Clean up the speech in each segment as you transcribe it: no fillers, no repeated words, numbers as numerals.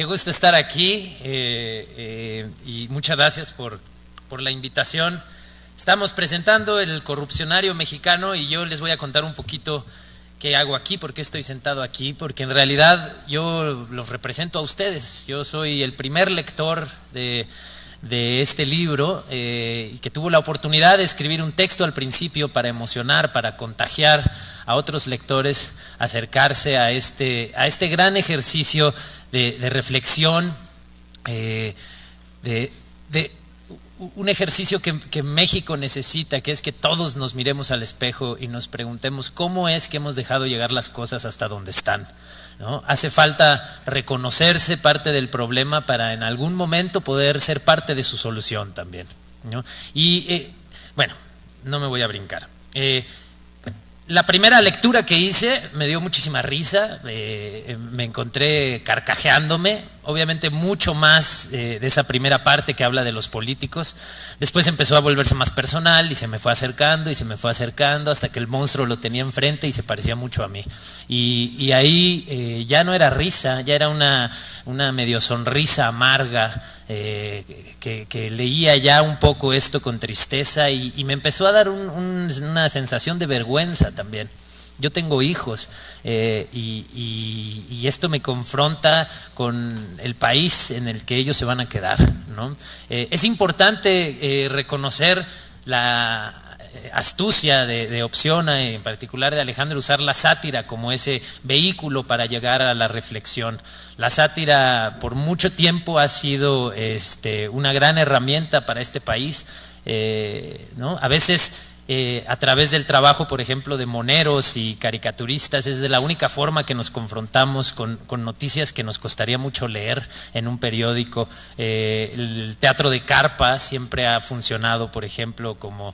qué gusto estar aquí y muchas gracias por la invitación. Estamos presentando el Corrupcionario Mexicano y yo les voy a contar un poquito qué hago aquí, por qué estoy sentado aquí, porque en realidad yo los represento a ustedes. Yo soy el primer lector de este libro y que tuvo la oportunidad de escribir un texto al principio para emocionar, para contagiar a otros lectores, acercarse a este gran ejercicio de reflexión, de un ejercicio que México necesita, que es que todos nos miremos al espejo y nos preguntemos cómo es que hemos dejado llegar las cosas hasta donde están, ¿no? Hace falta reconocerse parte del problema para en algún momento poder ser parte de su solución también, ¿no? Y bueno, no me voy a brincar. La primera lectura que hice me dio muchísima risa, me encontré carcajeándome, obviamente mucho más de esa primera parte que habla de los políticos. Después empezó a volverse más personal y se me fue acercando y se me fue acercando hasta que el monstruo lo tenía enfrente y se parecía mucho a mí. Y ahí ya no era risa, ya era una medio sonrisa amarga, que leía ya un poco esto con tristeza y me empezó a dar una sensación de vergüenza también. Yo tengo hijos y esto me confronta con el país en el que ellos se van a quedar, ¿no? Es importante reconocer la astucia de Opziona, en particular de Alejandro, usar la sátira como ese vehículo para llegar a la reflexión. La sátira por mucho tiempo ha sido una gran herramienta para este país, ¿no? A veces a través del trabajo, por ejemplo, de moneros y caricaturistas, es de la única forma que nos confrontamos con noticias que nos costaría mucho leer en un periódico. El teatro de carpa siempre ha funcionado, por ejemplo, como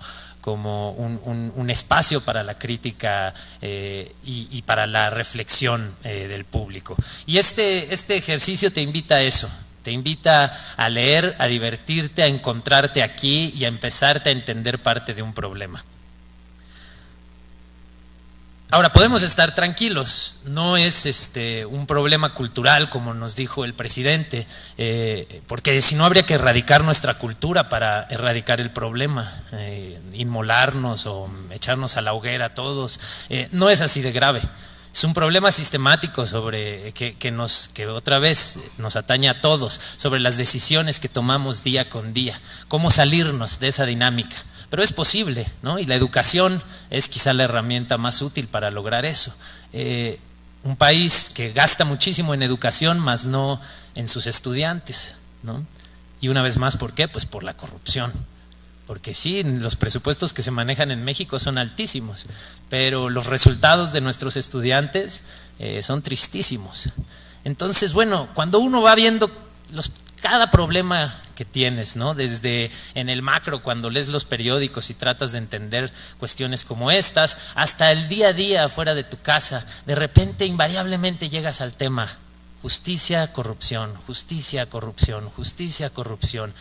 un espacio para la crítica y para la reflexión del público. Y este ejercicio te invita a eso. Te invita a leer, a divertirte, a encontrarte aquí y a empezarte a entender parte de un problema. Ahora, podemos estar tranquilos, no es un problema cultural como nos dijo el presidente, porque si no habría que erradicar nuestra cultura para erradicar el problema, inmolarnos o echarnos a la hoguera todos, no es así de grave. Es un problema sistemático sobre que otra vez nos atañe a todos, sobre las decisiones que tomamos día con día, cómo salirnos de esa dinámica. Pero es posible, ¿no? Y la educación es quizá la herramienta más útil para lograr eso. Un país que gasta muchísimo en educación, más no en sus estudiantes, ¿no? Y una vez más, ¿por qué? Pues por la corrupción. Porque sí, los presupuestos que se manejan en México son altísimos, pero los resultados de nuestros estudiantes son tristísimos. Entonces, bueno, cuando uno va viendo cada problema que tienes, ¿no? Desde en el macro, cuando lees los periódicos y tratas de entender cuestiones como estas, hasta el día a día fuera de tu casa, de repente invariablemente llegas al tema justicia, corrupción, justicia, corrupción, justicia, corrupción.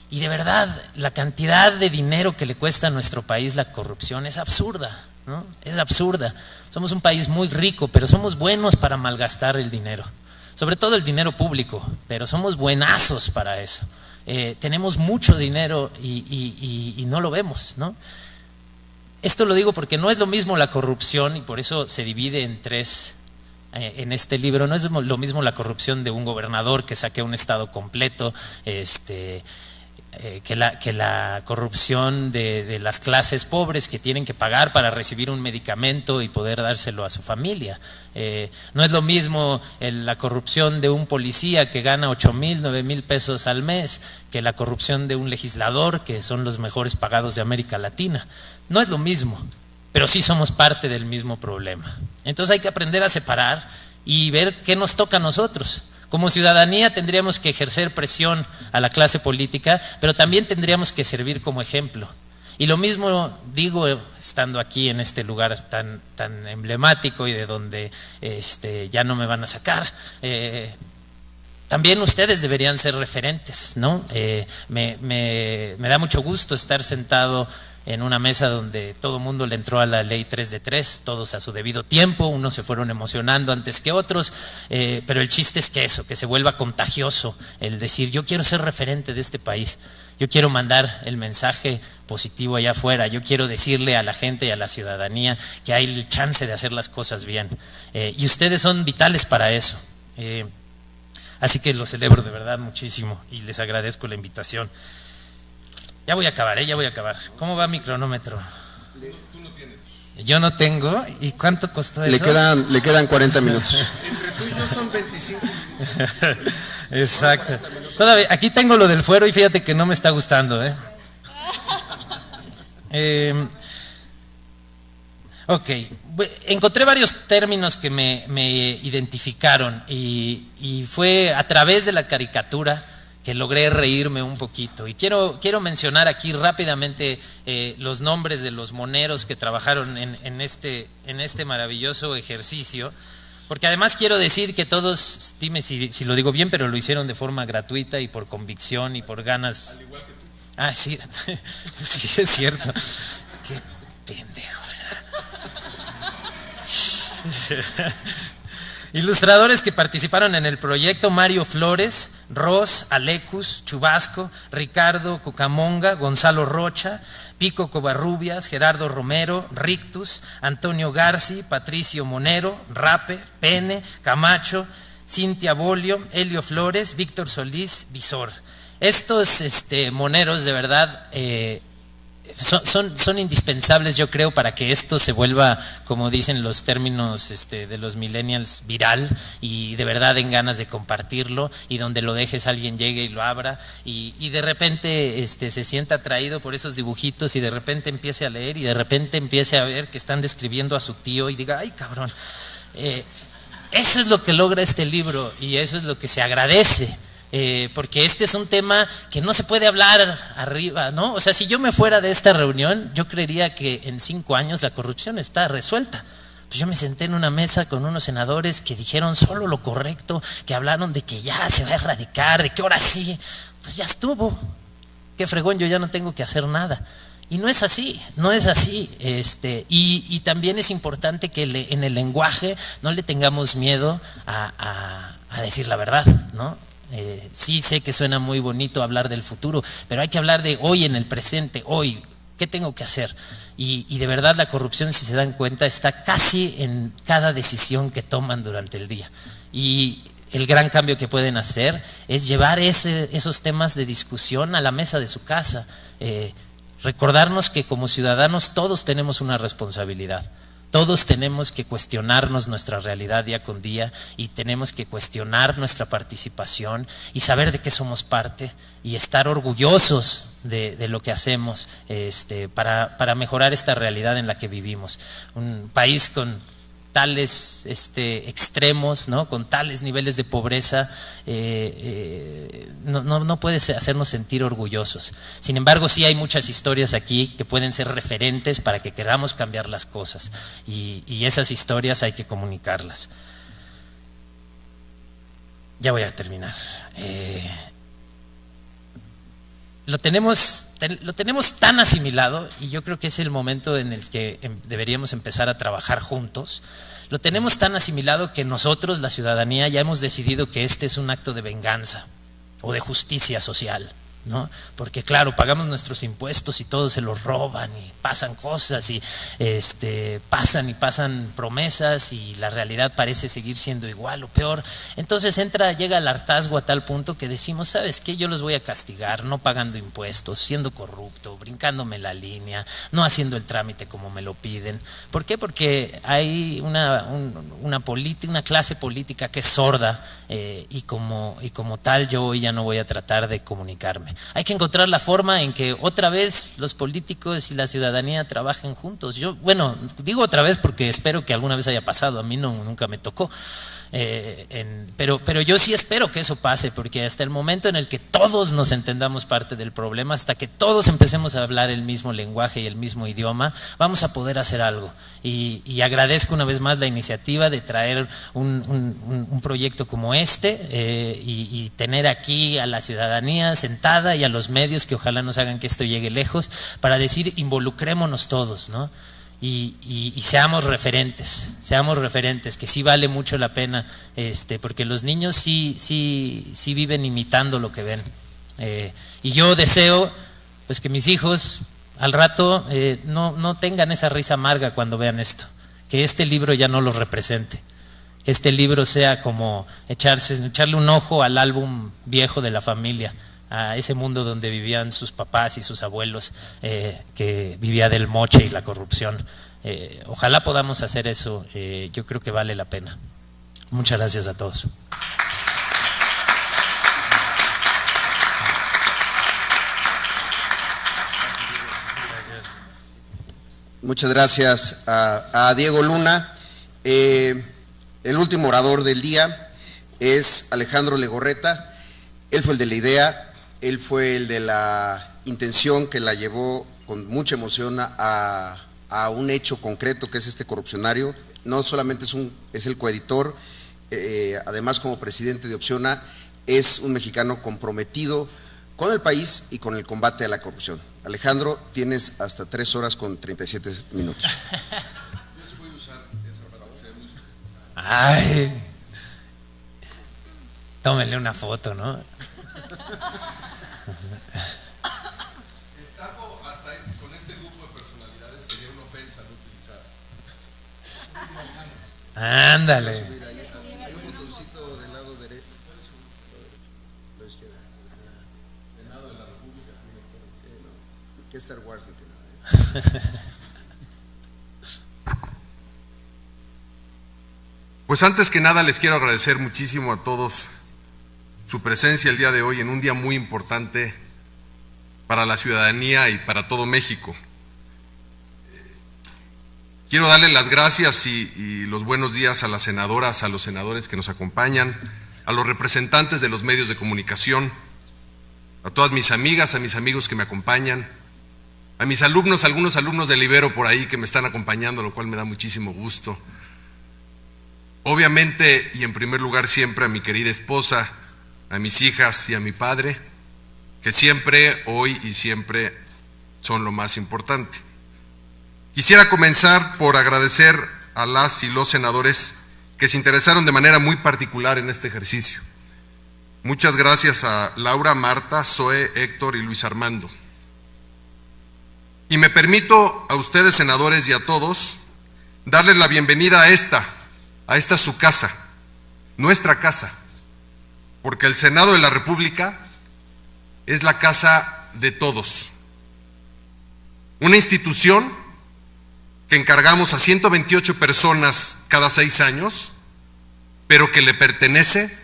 Y de verdad, la cantidad de dinero que le cuesta a nuestro país la corrupción es absurda, ¿no? Es absurda. Somos un país muy rico, pero somos buenos para malgastar el dinero. Sobre todo el dinero público, pero somos buenazos para eso. Tenemos mucho dinero y no lo vemos, ¿no? Esto lo digo porque no es lo mismo la corrupción, y por eso se divide en tres en este libro. No es lo mismo la corrupción de un gobernador que saque un estado completo, que la corrupción de las clases pobres que tienen que pagar para recibir un medicamento y poder dárselo a su familia. No es lo mismo la corrupción de un policía que gana 8,000, 9,000 pesos al mes que la corrupción de un legislador, que son los mejores pagados de América Latina. No es lo mismo, pero sí somos parte del mismo problema. Entonces hay que aprender a separar y ver qué nos toca a nosotros. Como ciudadanía tendríamos que ejercer presión a la clase política, pero también tendríamos que servir como ejemplo. Y lo mismo digo estando aquí en este lugar tan emblemático y de donde ya no me van a sacar. También ustedes deberían ser referentes, ¿no? Me da mucho gusto estar sentado en una mesa donde todo el mundo le entró a la ley 3 de 3, todos a su debido tiempo, unos se fueron emocionando antes que otros, pero el chiste es que eso, que se vuelva contagioso, el decir yo quiero ser referente de este país, yo quiero mandar el mensaje positivo allá afuera, yo quiero decirle a la gente y a la ciudadanía que hay el chance de hacer las cosas bien, y ustedes son vitales para eso. Así que lo celebro de verdad muchísimo y les agradezco la invitación. Ya voy a acabar, ya voy a acabar. ¿Cómo va mi cronómetro? Tú no tienes. Yo no tengo. ¿Y cuánto costó eso? Le quedan 40 minutos. Entre tú y yo son 25. Exacto. Todavía, aquí tengo lo del fuero y fíjate que no me está gustando, Ok, encontré varios términos que me identificaron y fue a través de la caricatura que logré reírme un poquito. Y quiero mencionar aquí rápidamente los nombres de los moneros que trabajaron en este maravilloso ejercicio, porque además quiero decir que todos, dime si lo digo bien, pero lo hicieron de forma gratuita y por convicción y por ganas. Al igual que tú. Ah, sí, sí, es cierto. Qué pendejo, ¿verdad? Ilustradores que participaron en el proyecto: Mario Flores, Ros, Alecus, Chubasco, Ricardo Cucamonga, Gonzalo Rocha, Pico Covarrubias, Gerardo Romero, Rictus, Antonio Garci, Patricio Monero, Rape, Pene, Camacho, Cintia Bolio, Helio Flores, Víctor Solís, Visor. Estos moneros de verdad son indispensables, yo creo, para que esto se vuelva, como dicen los términos de los millennials, viral, y de verdad den ganas de compartirlo, y donde lo dejes alguien llegue y lo abra, y de repente se sienta atraído por esos dibujitos, y de repente empiece a leer, y de repente empiece a ver que están describiendo a su tío, y diga, ay cabrón, eso es lo que logra este libro, y eso es lo que se agradece. Porque este es un tema que no se puede hablar arriba, ¿no? O sea, si yo me fuera de esta reunión, yo creería que en 5 años la corrupción está resuelta. Pues yo me senté en una mesa con unos senadores que dijeron solo lo correcto, que hablaron de que ya se va a erradicar, de que ahora sí, pues ya estuvo. Qué fregón, yo ya no tengo que hacer nada. Y no es así, no es así. Y también es importante que en el lenguaje no le tengamos miedo a decir la verdad, ¿no? Sí sé que suena muy bonito hablar del futuro, pero hay que hablar de hoy, en el presente, hoy, ¿qué tengo que hacer? Y de verdad la corrupción, si se dan cuenta, está casi en cada decisión que toman durante el día. Y el gran cambio que pueden hacer es llevar esos temas de discusión a la mesa de su casa. Recordarnos que como ciudadanos todos tenemos una responsabilidad. Todos tenemos que cuestionarnos nuestra realidad día con día, y tenemos que cuestionar nuestra participación y saber de qué somos parte y estar orgullosos de lo que hacemos para mejorar esta realidad en la que vivimos. Un país con tales extremos, ¿no? Con tales niveles de pobreza, no puede hacernos sentir orgullosos. Sin embargo, sí hay muchas historias aquí que pueden ser referentes para que queramos cambiar las cosas, y esas historias hay que comunicarlas. Ya voy a terminar. Lo tenemos tan asimilado, y yo creo que es el momento en el que deberíamos empezar a trabajar juntos. Lo tenemos tan asimilado que nosotros, la ciudadanía, ya hemos decidido que este es un acto de venganza o de justicia social, ¿no? Porque claro, pagamos nuestros impuestos y todos se los roban y pasan cosas y pasan promesas, y la realidad parece seguir siendo igual o peor. Entonces llega el hartazgo a tal punto que decimos, ¿sabes qué? Yo los voy a castigar no pagando impuestos, siendo corrupto, brincándome la línea, no haciendo el trámite como me lo piden. ¿Por qué? Porque hay una clase política que es sorda, y como tal yo hoy ya no voy a tratar de comunicarme. Hay que encontrar la forma en que otra vez los políticos y la ciudadanía trabajen juntos. Yo, bueno, digo otra vez porque espero que alguna vez haya pasado, a mí nunca me tocó. Pero yo sí espero que eso pase, porque hasta el momento en el que todos nos entendamos parte del problema, hasta que todos empecemos a hablar el mismo lenguaje y el mismo idioma, vamos a poder hacer algo. Y agradezco una vez más la iniciativa de traer un proyecto como este y tener aquí a la ciudadanía sentada y a los medios que ojalá nos hagan que esto llegue lejos, para decir involucrémonos todos, ¿no? Y seamos referentes, que sí vale mucho la pena, porque los niños sí viven imitando lo que ven. Y yo deseo pues que mis hijos al rato no tengan esa risa amarga cuando vean esto, que este libro ya no los represente, que este libro sea como echarle un ojo al álbum viejo de la familia, a ese mundo donde vivían sus papás y sus abuelos, que vivía del moche y la corrupción. Ojalá podamos hacer eso, yo creo que vale la pena. Muchas gracias a todos. Muchas gracias a Diego Luna. El último orador del día es Alejandro Legorreta. Él fue el de la idea. Él fue el de la intención que la llevó con mucha emoción a un hecho concreto que es este corrupcionario. No solamente es el coeditor, además como presidente de Opción A, es un mexicano comprometido con el país y con el combate a la corrupción. Alejandro, tienes hasta 3 horas con 37 minutos. Ay, tómenle una foto, ¿no? Estando hasta ahí, con este grupo de personalidades sería una ofensa no utilizar. Ándale. Hay un botoncito del lado derecho. Del lado de la República. ¿Qué Star Wars ni qué nada? Pues antes que nada les quiero agradecer muchísimo a todos su presencia el día de hoy en un día muy importante para la ciudadanía y para todo México. Quiero darle las gracias y los buenos días a las senadoras, a los senadores que nos acompañan, a los representantes de los medios de comunicación, a todas mis amigas, a mis amigos que me acompañan, a mis alumnos, algunos alumnos del Ibero por ahí que me están acompañando, lo cual me da muchísimo gusto. Obviamente, y en primer lugar siempre, a mi querida esposa, a mis hijas y a mi padre, que siempre, hoy y siempre son lo más importante. Quisiera comenzar por agradecer a las y los senadores que se interesaron de manera muy particular en este ejercicio. Muchas gracias a Laura, Marta, Zoe, Héctor y Luis Armando. Y me permito a ustedes, senadores, y a todos, darles la bienvenida a esta su casa, nuestra casa, porque el Senado de la República es la casa de todos. Una institución que encargamos a 128 personas cada 6 años, pero que le pertenece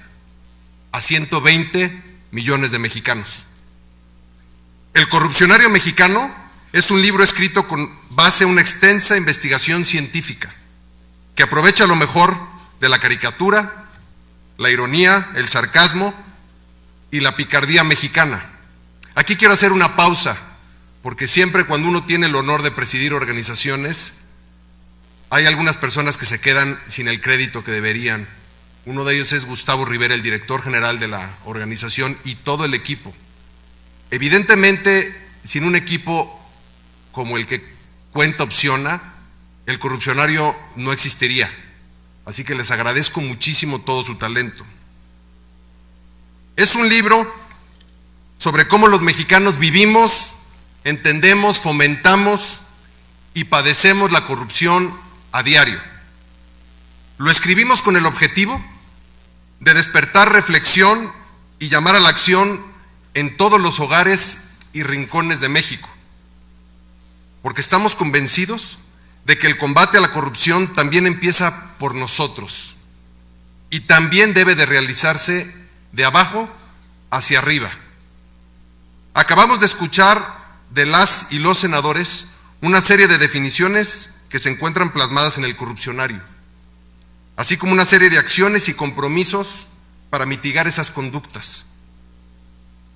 a 120 millones de mexicanos. El corrupcionario mexicano es un libro escrito con base en una extensa investigación científica que aprovecha lo mejor de la caricatura, la ironía, el sarcasmo y la picardía mexicana. Aquí quiero hacer una pausa, porque siempre cuando uno tiene el honor de presidir organizaciones, hay algunas personas que se quedan sin el crédito que deberían. Uno de ellos es Gustavo Rivera, el director general de la organización, y todo el equipo. Evidentemente, sin un equipo como el que cuenta Opción A, el corrupcionario no existiría. Así que les agradezco muchísimo todo su talento. Es un libro sobre cómo los mexicanos vivimos, entendemos, fomentamos y padecemos la corrupción a diario. Lo escribimos con el objetivo de despertar reflexión y llamar a la acción en todos los hogares y rincones de México, porque estamos convencidos de que el combate a la corrupción también empieza por nosotros y también debe de realizarse de abajo hacia arriba. Acabamos de escuchar de las y los senadores una serie de definiciones que se encuentran plasmadas en el corrupcionario. así como una serie de acciones y compromisos para mitigar esas conductas.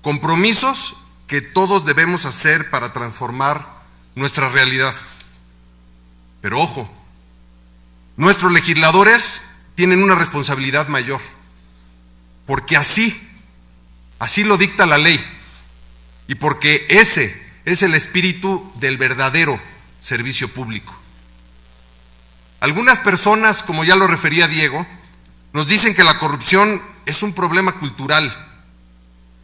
Compromisos que todos debemos hacer para transformar nuestra realidad. Pero ojo, nuestros legisladores tienen una responsabilidad mayor, porque así lo dicta la ley, y porque ese es el espíritu del verdadero servicio público. Algunas personas, como ya lo refería Diego, nos dicen que la corrupción es un problema cultural,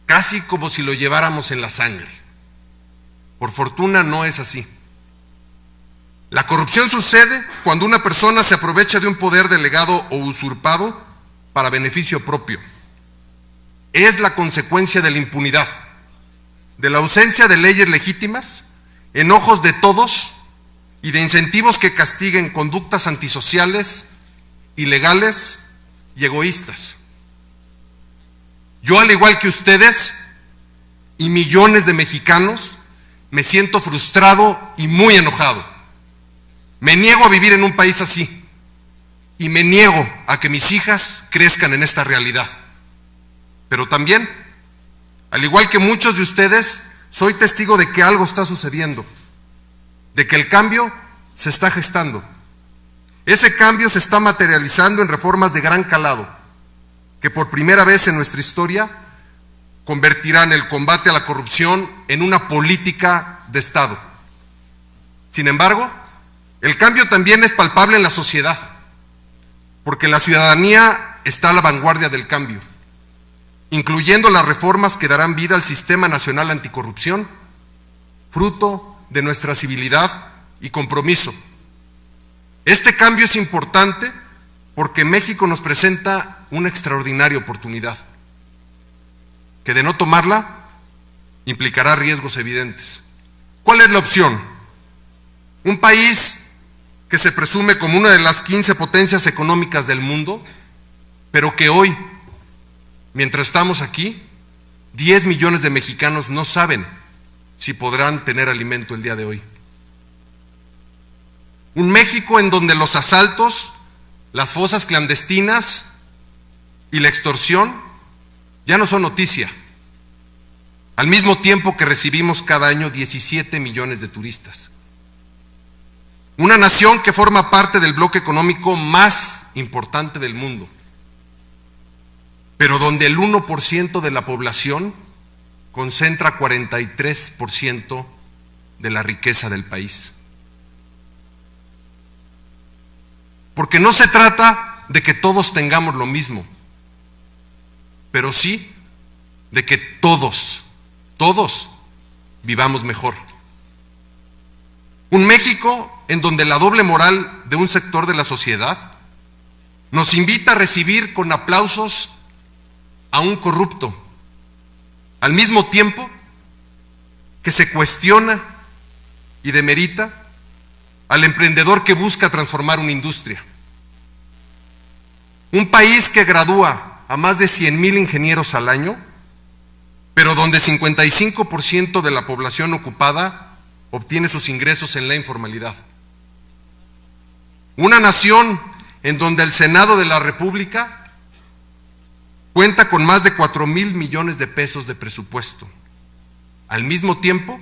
casi como si lo lleváramos en la sangre. Por fortuna no es así. La corrupción sucede cuando una persona se aprovecha de un poder delegado o usurpado para beneficio propio. Es la consecuencia de la impunidad, de la ausencia de leyes legítimas, en ojos de todos, y de incentivos que castiguen conductas antisociales, ilegales y egoístas. Yo, al igual que ustedes y millones de mexicanos, me siento frustrado y muy enojado. Me niego a vivir en un país así, y me niego a que mis hijas crezcan en esta realidad. Pero también, al igual que muchos de ustedes, soy testigo de que algo está sucediendo, de que el cambio se está gestando. Ese cambio se está materializando en reformas de gran calado, que por primera vez en nuestra historia convertirán el combate a la corrupción en una política de Estado. Sin embargo, el cambio también es palpable en la sociedad, porque la ciudadanía está a la vanguardia del cambio, incluyendo las reformas que darán vida al Sistema Nacional Anticorrupción, fruto de nuestra civilidad y compromiso. Este cambio es importante porque México nos presenta una extraordinaria oportunidad, que de no tomarla implicará riesgos evidentes. ¿Cuál es la opción? Un país que se presume como una de las 15 potencias económicas del mundo, pero que hoy, mientras estamos aquí, 10 millones de mexicanos no saben si podrán tener alimento el día de hoy. Un México en donde los asaltos, las fosas clandestinas y la extorsión ya no son noticia, al mismo tiempo que recibimos cada año 17 millones de turistas. Una nación que forma parte del bloque económico más importante del mundo, pero donde el 1% de la población concentra 43% de la riqueza del país. Porque no se trata de que todos tengamos lo mismo, pero sí de que todos vivamos mejor. Un México en donde la doble moral de un sector de la sociedad nos invita a recibir con aplausos a un corrupto, al mismo tiempo que se cuestiona y demerita al emprendedor que busca transformar una industria. Un país que gradúa a más de 100,000 ingenieros al año, pero donde 55% de la población ocupada obtiene sus ingresos en la informalidad. Una nación en donde el Senado de la República cuenta con más de 4,000 millones de pesos de presupuesto, al mismo tiempo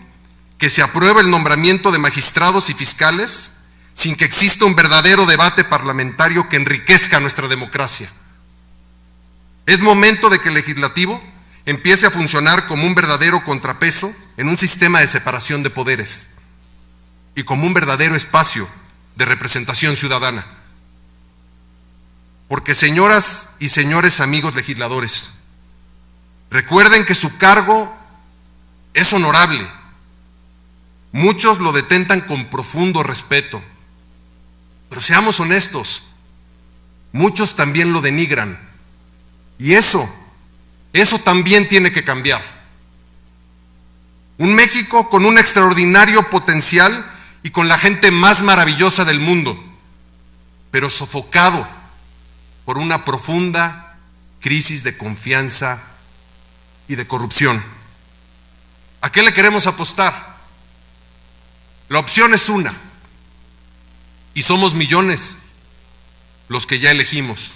que se aprueba el nombramiento de magistrados y fiscales sin que exista un verdadero debate parlamentario que enriquezca nuestra democracia. Es momento de que el legislativo empiece a funcionar como un verdadero contrapeso en un sistema de separación de poderes y como un verdadero espacio de representación ciudadana. Porque, señoras y señores amigos legisladores, recuerden que su cargo es honorable. Muchos lo detentan con profundo respeto, pero seamos honestos, muchos también lo denigran, y eso también tiene que cambiar. Un México con un extraordinario potencial y con la gente más maravillosa del mundo, pero sofocado por una profunda crisis de confianza y de corrupción. ¿A qué le queremos apostar? La opción es una, y somos millones. los que ya elegimos.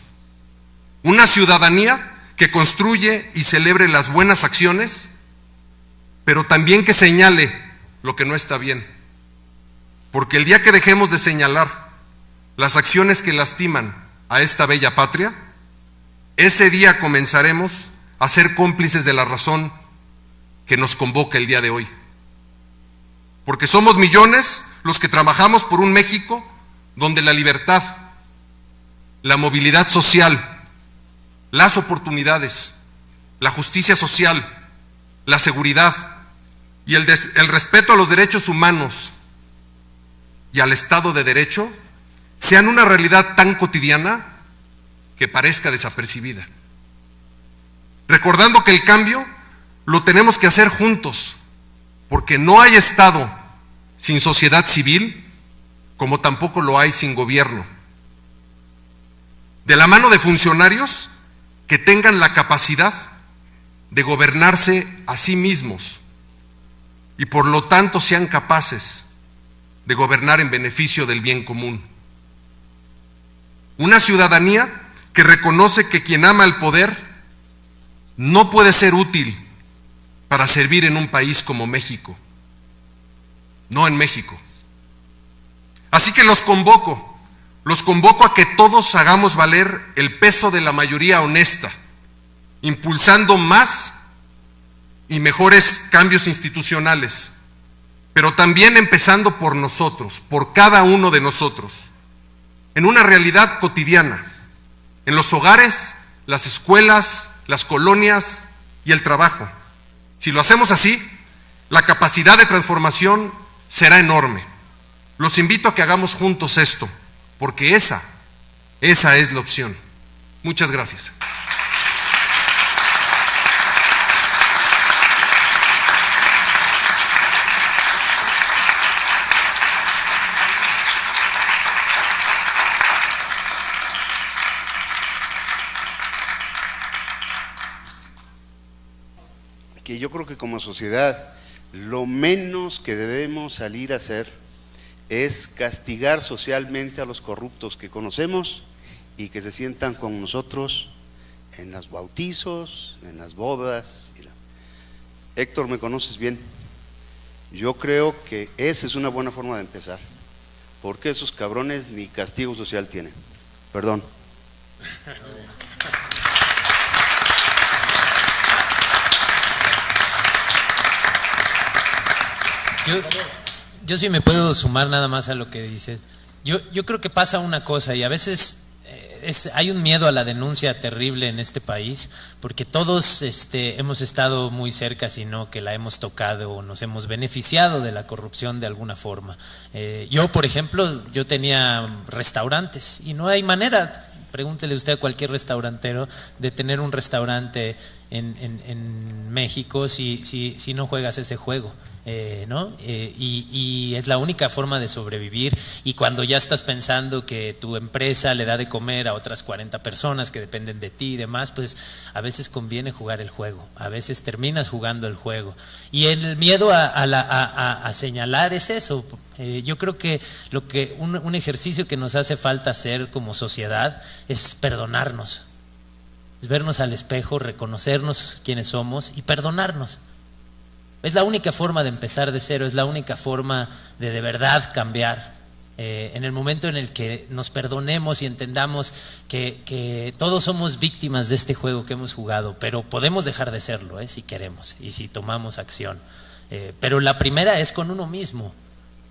Una ciudadanía que construye y celebre las buenas acciones, pero también que señale lo que no está bien. Porque el día que dejemos de señalar las acciones que lastiman a esta bella patria, ese día comenzaremos a ser cómplices de la razón que nos convoca el día de hoy. Porque somos millones los que trabajamos por un México donde la libertad, la movilidad social, las oportunidades, la justicia social, la seguridad y el respeto a los derechos humanos y al Estado de Derecho sean una realidad tan cotidiana que parezca desapercibida. Recordando que el cambio lo tenemos que hacer juntos, porque no hay Estado sin sociedad civil, como tampoco lo hay sin gobierno. De la mano de funcionarios que tengan la capacidad de gobernarse a sí mismos y por lo tanto sean capaces de gobernar en beneficio del bien común. Una ciudadanía que reconoce que quien ama el poder no puede ser útil para servir en un país como México, no en México. Así que los convoco a que todos hagamos valer el peso de la mayoría honesta, impulsando más y mejores cambios institucionales, pero también empezando por nosotros, por cada uno de nosotros, en una realidad cotidiana, en los hogares, las escuelas, las colonias y el trabajo. Si lo hacemos así, la capacidad de transformación será enorme. Los invito a que hagamos juntos esto, porque esa es la opción. Muchas gracias. Que yo creo que como sociedad lo menos que debemos salir a hacer es castigar socialmente a los corruptos que conocemos y que se sientan con nosotros en los bautizos, en las bodas. Héctor, me conoces bien. Yo creo que esa es una buena forma de empezar, porque esos cabrones ni castigo social tienen. Perdón. Yo sí me puedo sumar nada más a lo que dices. Yo creo que pasa una cosa y a veces hay un miedo a la denuncia terrible en este país, porque todos hemos estado muy cerca, sino que la hemos tocado o nos hemos beneficiado de la corrupción de alguna forma. Yo, por ejemplo, yo tenía restaurantes y no hay manera, pregúntele usted a cualquier restaurantero, de tener un restaurante en México si no juegas ese juego. ¿No? Y es la única forma de sobrevivir. Y cuando ya estás pensando que tu empresa le da de comer a otras 40 personas que dependen de ti y demás, pues a veces conviene jugar el juego, a veces terminas jugando el juego. Y el miedo a señalar es eso. Yo creo que un ejercicio que nos hace falta hacer como sociedad es perdonarnos, es vernos al espejo, reconocernos quiénes somos y perdonarnos. Es la única forma de empezar de cero, es la única forma de verdad cambiar. En el momento en el que nos perdonemos y entendamos que todos somos víctimas de este juego que hemos jugado, pero podemos dejar de serlo, si queremos y si tomamos acción. Pero la primera es con uno mismo.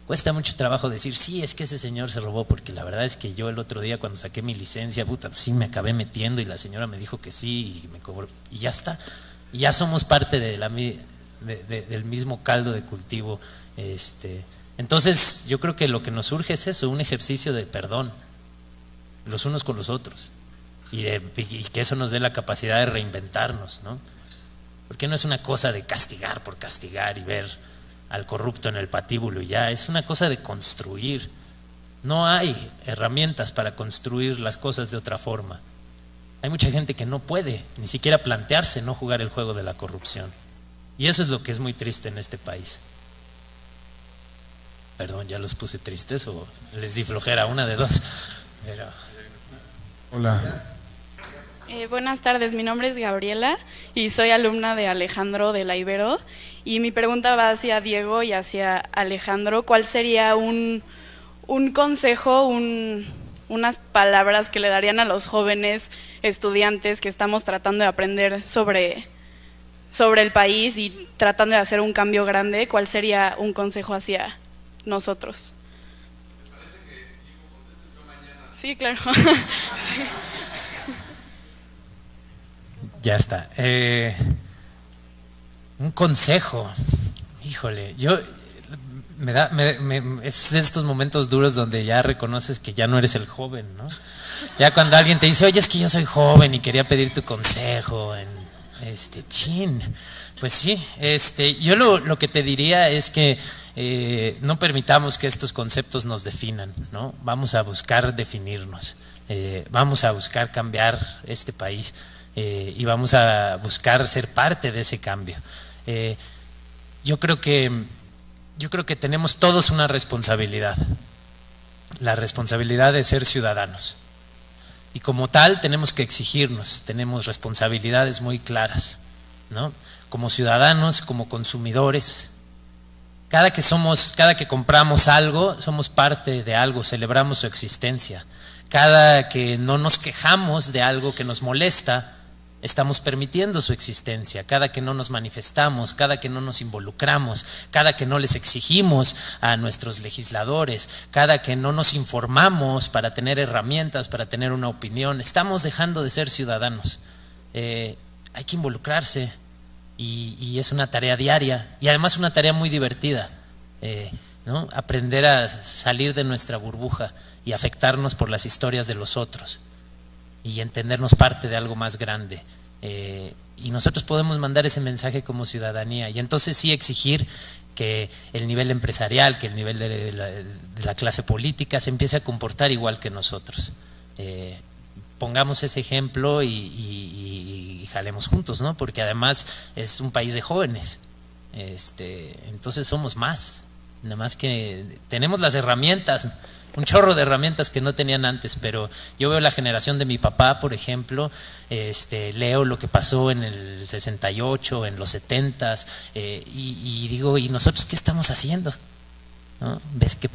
Cuesta mucho trabajo decir, sí, es que ese señor se robó, porque la verdad es que yo el otro día cuando saqué mi licencia, sí me acabé metiendo y la señora me dijo que sí y me cobró, y ya está. Y ya somos parte del mismo caldo de cultivo. Entonces yo creo que lo que nos surge es eso, un ejercicio de perdón los unos con los otros y que eso nos dé la capacidad de reinventarnos, ¿no? Porque no es una cosa de castigar por castigar y ver al corrupto en el patíbulo y ya, es una cosa de construir. No hay herramientas para construir las cosas de otra forma. Hay mucha gente que no puede ni siquiera plantearse no jugar el juego de la corrupción. Y eso es lo que es muy triste en este país. Perdón, ya los puse tristes o les di flojera, una de dos. Hola. Buenas tardes, mi nombre es Gabriela y soy alumna de Alejandro de la Ibero, y mi pregunta va hacia Diego y hacia Alejandro. ¿Cuál sería un consejo, unas palabras que le darían a los jóvenes estudiantes que estamos tratando de aprender sobre el país y tratando de hacer un cambio grande? ¿Cuál sería un consejo hacia nosotros? Me parece que Diego conteste yo mañana. Sí, claro. Ya está. Un consejo. Híjole, es de estos momentos duros donde ya reconoces que ya no eres el joven, ¿no? Ya cuando alguien te dice, oye, es que yo soy joven y quería pedir tu consejo, pues sí, yo lo que te diría es que no permitamos que estos conceptos nos definan, ¿no? Vamos a buscar definirnos, vamos a buscar cambiar este país. Y vamos a buscar ser parte de ese cambio. Yo creo que tenemos todos una responsabilidad, la responsabilidad de ser ciudadanos, y como tal tenemos que exigirnos, tenemos responsabilidades muy claras, ¿no? Como ciudadanos, como consumidores. Cada que compramos algo, somos parte de algo, celebramos su existencia. Cada que no nos quejamos de algo que nos molesta, estamos permitiendo su existencia. Cada que no nos manifestamos, cada que no nos involucramos, cada que no les exigimos a nuestros legisladores, cada que no nos informamos para tener herramientas, para tener una opinión, estamos dejando de ser ciudadanos. Hay que involucrarse y es una tarea diaria y además una tarea muy divertida, ¿no? Aprender a salir de nuestra burbuja y afectarnos por las historias de los otros y entendernos parte de algo más grande, y nosotros podemos mandar ese mensaje como ciudadanía, y entonces sí exigir que el nivel empresarial, que el nivel de la clase política se empiece a comportar igual que nosotros. Pongamos ese ejemplo y jalemos juntos, ¿no? Porque además es un país de jóvenes, entonces somos más, nada más que tenemos las herramientas, un chorro de herramientas que no tenían antes, pero yo veo la generación de mi papá, por ejemplo, leo lo que pasó en el 68, en los 70s, y digo, ¿y nosotros qué estamos haciendo? ¿No? ¿Ves qué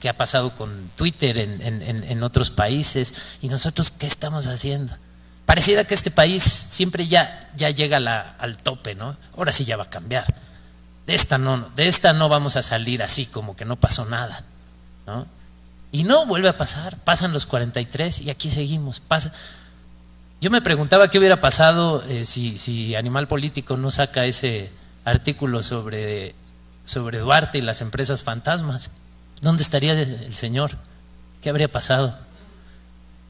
ha pasado con Twitter en otros países? ¿Y nosotros qué estamos haciendo? Pareciera que este país siempre ya llega al tope, ¿no? Ahora sí ya va a cambiar. De esta no vamos a salir así como que no pasó nada, ¿no? Y no vuelve a pasar, pasan los 43 y aquí seguimos. Yo me preguntaba qué hubiera pasado si Animal Político no saca ese artículo sobre Duarte y las empresas fantasmas. ¿Dónde estaría el señor? ¿Qué habría pasado?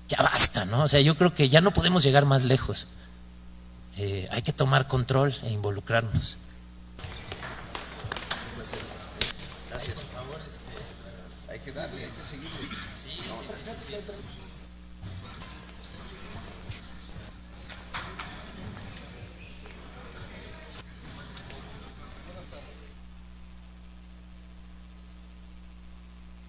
Ya basta, ¿no? O sea, yo creo que ya no podemos llegar más lejos. Hay que tomar control e involucrarnos. Gracias. Hay que darle, hay que seguir. Sí.